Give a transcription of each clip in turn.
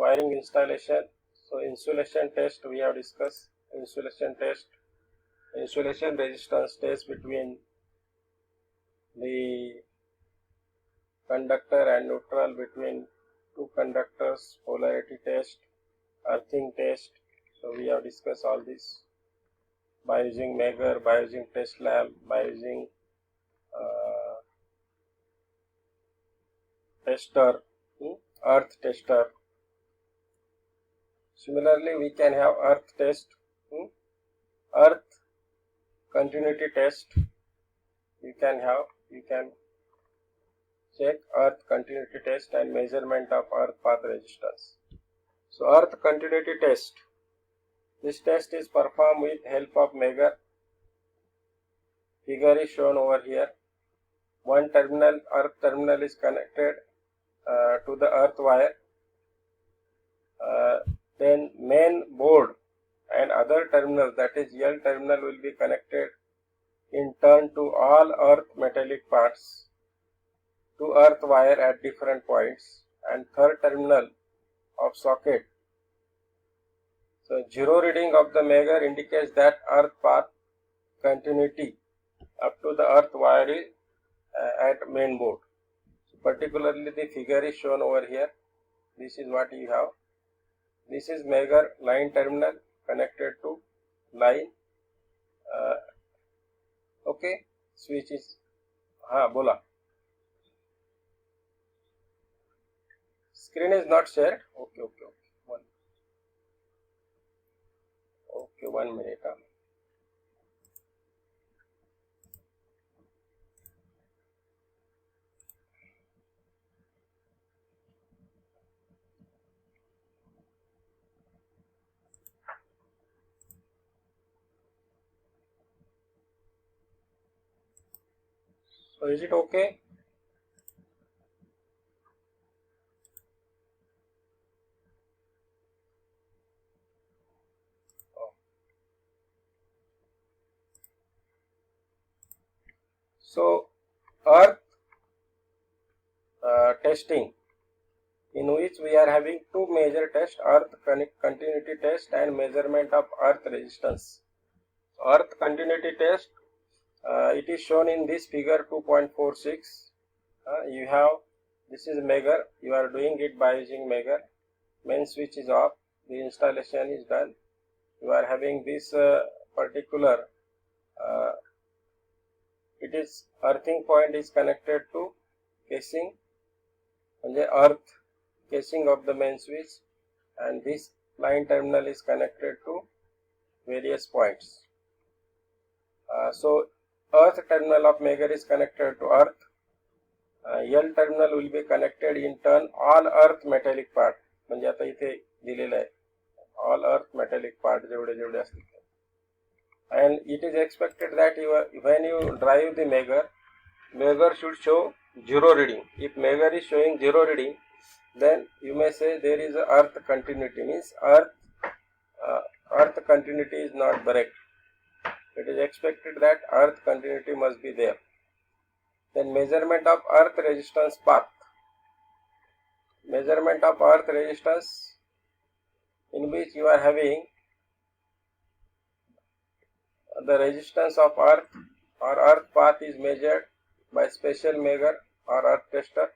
wiring installation. So insulation test we have discussed. Insulation test, insulation resistance test between the conductor and neutral, between two conductors, polarity test, earthing test. So we have discussed all this by using Megger, by using test lamp, by using tester, earth tester. Similarly, we can have earth test, earth continuity test. You can check earth continuity test and measurement of earth path resistance. So earth continuity test. This test is performed with help of Megger. Figure is shown over here. One terminal, earth terminal, is connected to the earth wire. Then main board and other terminal, that is L terminal, will be connected in turn to all earth metallic parts to earth wire at different points, and third terminal of socket. So zero reading of the Megger indicates that earth path continuity up to the earth wire is at main board. So particularly the figure is shown over here. This is what you have. This is Megger line terminal connected to line. Okay, switch is bola. Screen is not shared. Okay. 1 minute. So is it okay? So earth testing, in which we are having two major tests, earth continuity test and measurement of earth resistance. Earth continuity test, it is shown in this figure 2.46. You have, this is Megger, you are doing it by using Megger. Main switch is off, the installation is done. You are having this particular, it is earthing point is connected to casing, and the earth casing of the main switch, and this line terminal is connected to various points. So earth terminal of Megger is connected to earth. L terminal will be connected in turn all earth metallic part. म्हणजे आता इथे दिलेलं आहे all earth metallic part जेवढे असतील. And it is expected that when you drive the Megger should show zero reading. If Megger is showing zero reading, then you may say there is a earth continuity, means earth continuity is not correct. It is expected that earth continuity must be there. Then measurement of earth resistance path. Measurement of earth resistance, in which you are having the resistance of earth or earth path is measured by special Megger or earth tester.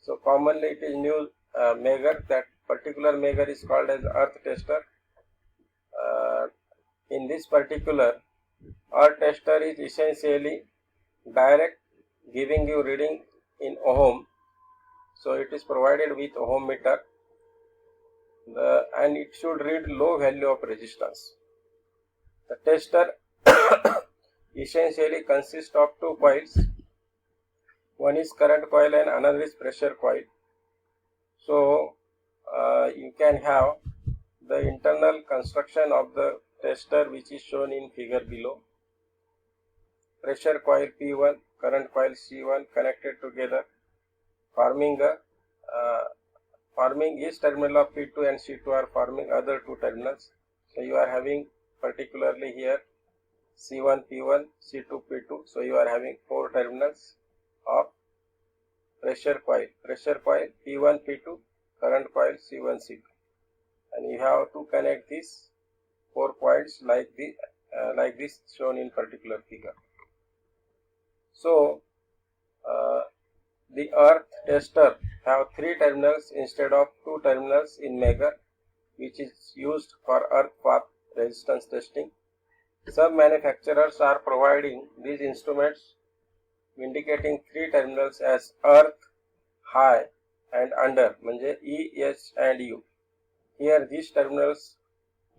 So commonly it is new Megger, that particular Megger is called as earth tester. In this particular, earth tester is essentially direct, giving you reading in ohm. So it is provided with ohm meter, and it should read low value of resistance. The tester essentially consists of two coils. One is current coil and another is pressure coil. So you can have the internal construction of the tester, which is shown in figure below. Pressure coil P1, current coil C1 connected together, forming each terminal of P2 and C2 are forming other two terminals. So you are having particularly here C1 P1, C2 P2. So you are having four terminals of pressure coil P1 P2 current coil C1 C2, and you have to connect these 4 points like this shown in particular figure. So the earth tester have 3 terminals instead of 2 terminals in Megger, which is used for earth path resistance testing. Some manufacturers are providing these instruments indicating 3 terminals as earth, high and under, म्हणजे E, H and U. Here these terminals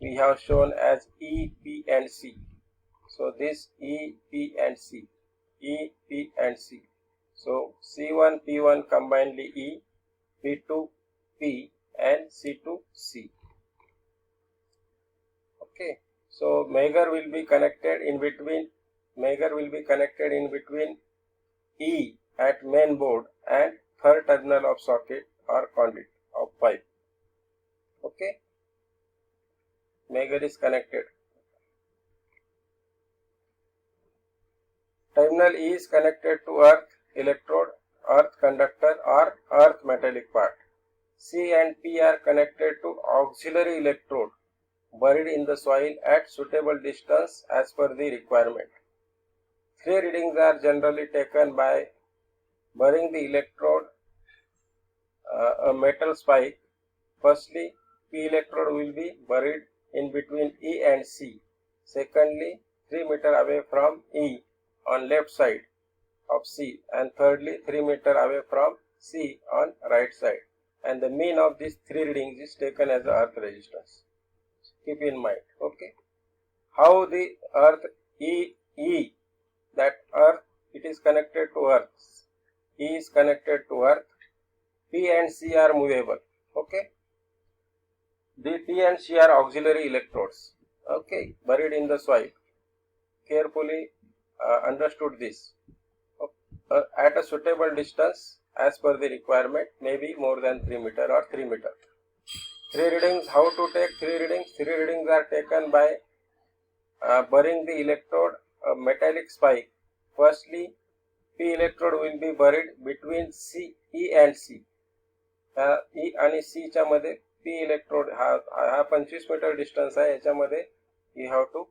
we have shown as E, P and C. So this E, P and C, E, P and C. So C1, P1 combinedly E, P2, P and C2, C. Okay. So Megger will be connected in between E at main board and third terminal of socket or conduit of pipe. Okay. Megger is connected. Terminal E is connected to earth electrode, earth conductor or earth metallic part. C and P are connected to auxiliary electrode buried in the soil at suitable distance as per the requirement. 3 readings are generally taken by burying the electrode a metal spike. Firstly, P electrode will be buried in between E and C. Secondly, 3 meters away from E on left side of C, and thirdly 3 meters away from C on right side, and the mean of these 3 readings is taken as the earth resistance. Keep in mind. Okay. How the earth E that earth, it is connected to earth. E is connected to earth. P and C are movable. Okay. The P and C are auxiliary electrodes. Okay, buried in the soil. Carefully understood this. At a suitable distance as per the requirement, maybe more than 3 meters or 3 meters. 3 readings. How to take 3 readings? 3 readings are taken by burying the electrode a metallic spike. Firstly, P electrode will be buried between E and C. E आणि C च्या मध्ये P electrode हा 25 metre distance आहे, याच्यामध्ये you have to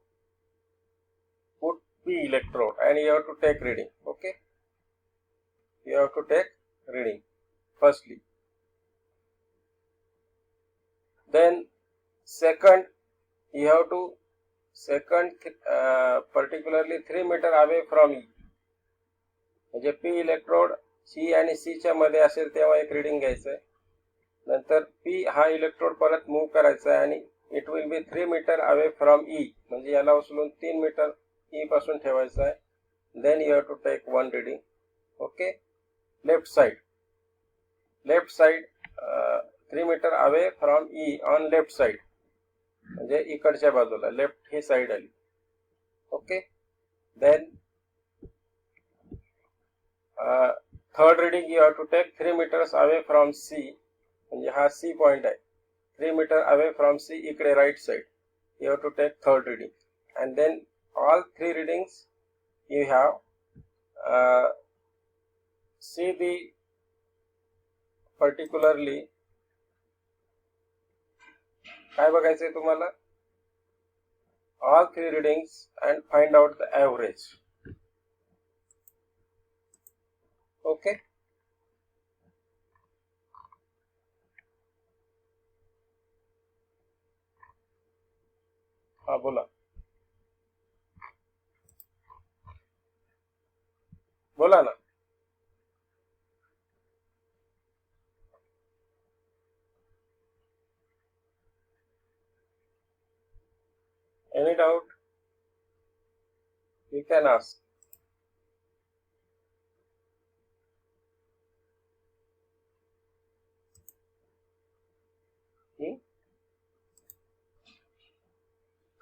put P electrode and you have to take reading. Okay, you have to take reading firstly. Then second, you have to particularly 3 meters away from E. म्हणजे P electrode C आणि C च्या मध्ये असेल तेव्हा एक reading घ्यायचं आहे. नंतर P हा इलेक्ट्रोड परत मूव्ह करायचा आहे आणि it will be 3 metre away from E, म्हणजे याला उचलून 3 मीटर E पासून ठेवायचं आहे. Then you have to take one reading. Okay. Left side 3 metre away from E on left side, म्हणजे इकडच्या बाजूला लेफ्ट ही साइड आली. Okay. Then third reading you have to take 3 metres away from C, म्हणजे हा C point आहे. 3 metre away from C इकडे right side. You have to take third reading, and then all 3 readings you have see the particularly काय बघायचंय तुम्हाला, all 3 readings and find out the average. Okay. हाँ बोला ना. Any doubt? You can ask.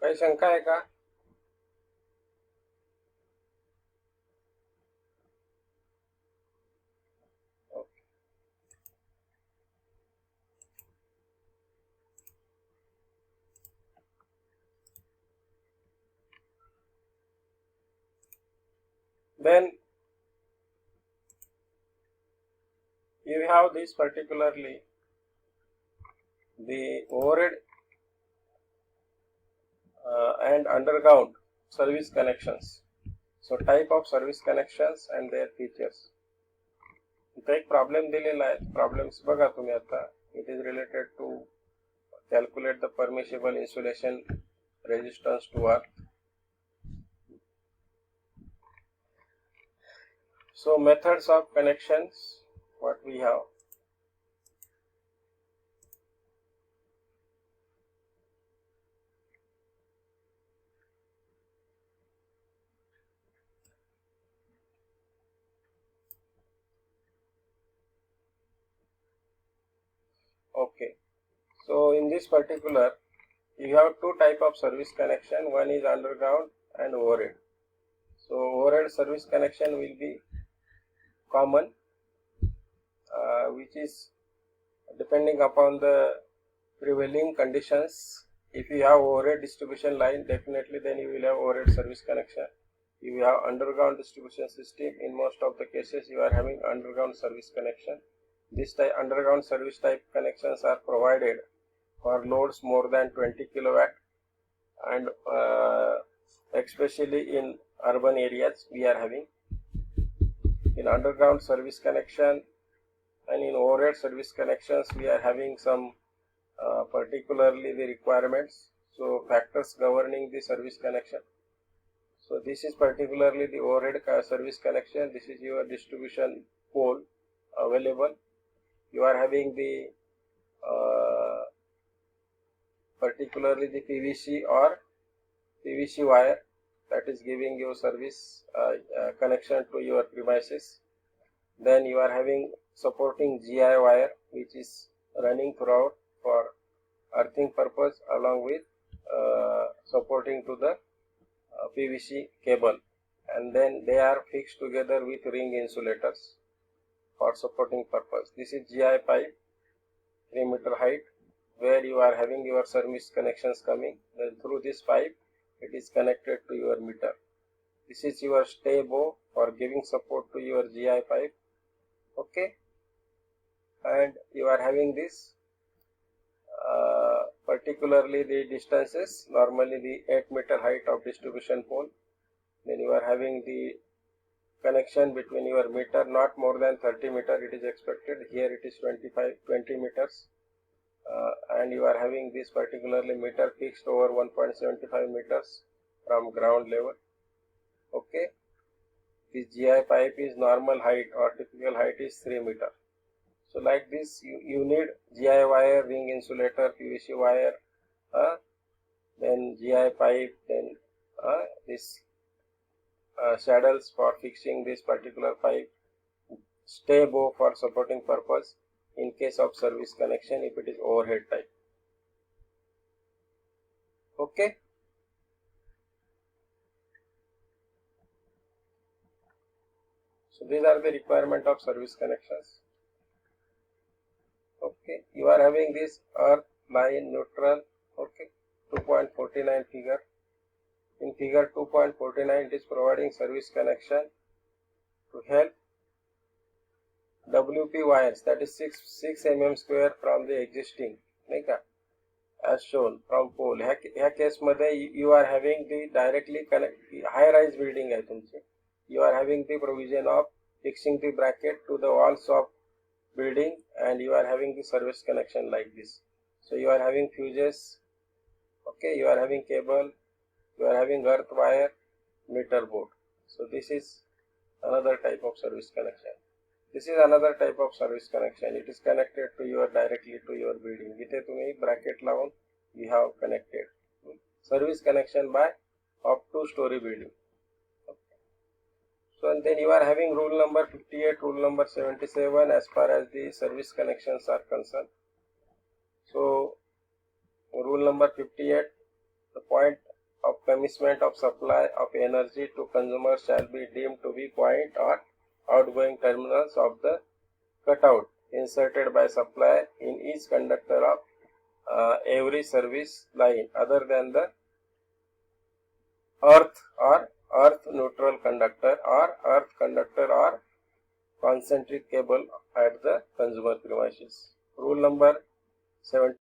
काही शंका आहे का? Then you have this particularly the overhead and underground service connections. So type of service connections and their features. इथं एक problem दिलेला आहे. प्रॉब्लेम्स बघा तुम्ही आता. It is related to calculate the permissible insulation resistance to earth. So methods of connections, what we have. Okay, so in this particular you have two type of service connection. One is underground and overhead. So overhead service connection will be common, which is depending upon the prevailing conditions. If you have overhead distribution line, definitely then you will have overhead service connection. If you have underground distribution system, in most of the cases you are having underground service connection. This type underground service type connections are provided for loads more than 20 kilowatt, and especially in urban areas we are having. In underground service connection and in overhead service connections we are having some particularly the requirements, so factors governing the service connection. So this is particularly the overhead service connection. This is your distribution pole available. You are having the particularly the PVC or PVC wire that is giving you service connection to your premises. Then you are having supporting GI wire which is running throughout for earthing purpose, along with supporting to the PVC cable, and then they are fixed together with ring insulators for supporting purpose. This is GI pipe, 3 meter height, where you are having your service connections coming. Then through this pipe it is connected to your meter. This is your stay bow for giving support to your GI pipe. Okay, and you are having this particularly the distances, normally the 8 meter height of distribution pole. Then you are having the connection between your meter, not more than 30 meter it is expected. Here it is 20 meters, and you are having this particularly meter fixed over 1.75 meters from ground level. Okay, this GI pipe is normal height or typical height is 3 meter. So like this you need GI wire, ring insulator, PVC wire, then GI pipe, then this saddles for fixing this particular pipe, stay bow for supporting purpose in case of service connection if it is overhead type. Okay. So these are the requirement of service connections. Okay, you are having this earth, line, neutral. Okay, 2.49 figure. In figure 2.49 it is providing service connection to help WP wires, that is 6 mm square from the existing, as shown from pole. ह्या case मध्ये you are having the directly connect high rise building आहे तुमची. You are having the provision of fixing the bracket to the walls of building, and you are having the service connection like this. So you are having fuses. Okay, you are having cable, you are having earth wire, meter board. So this is another type of service connection. This is another type of service connection. It is connected to your directly to your building. इथे तुम्ही bracket लावून we have connected. Service connection by up to story building. Okay. So and then you are having rule number 58, rule number 77 as far as the service connections are concerned. So rule number 58, the point of commencement of supply of energy to consumers shall be deemed to be point or outgoing terminals of the cutout inserted by supply in each conductor of every service line other than the earth or earth neutral conductor or earth conductor or concentric cable at the consumer premises. Rule number 7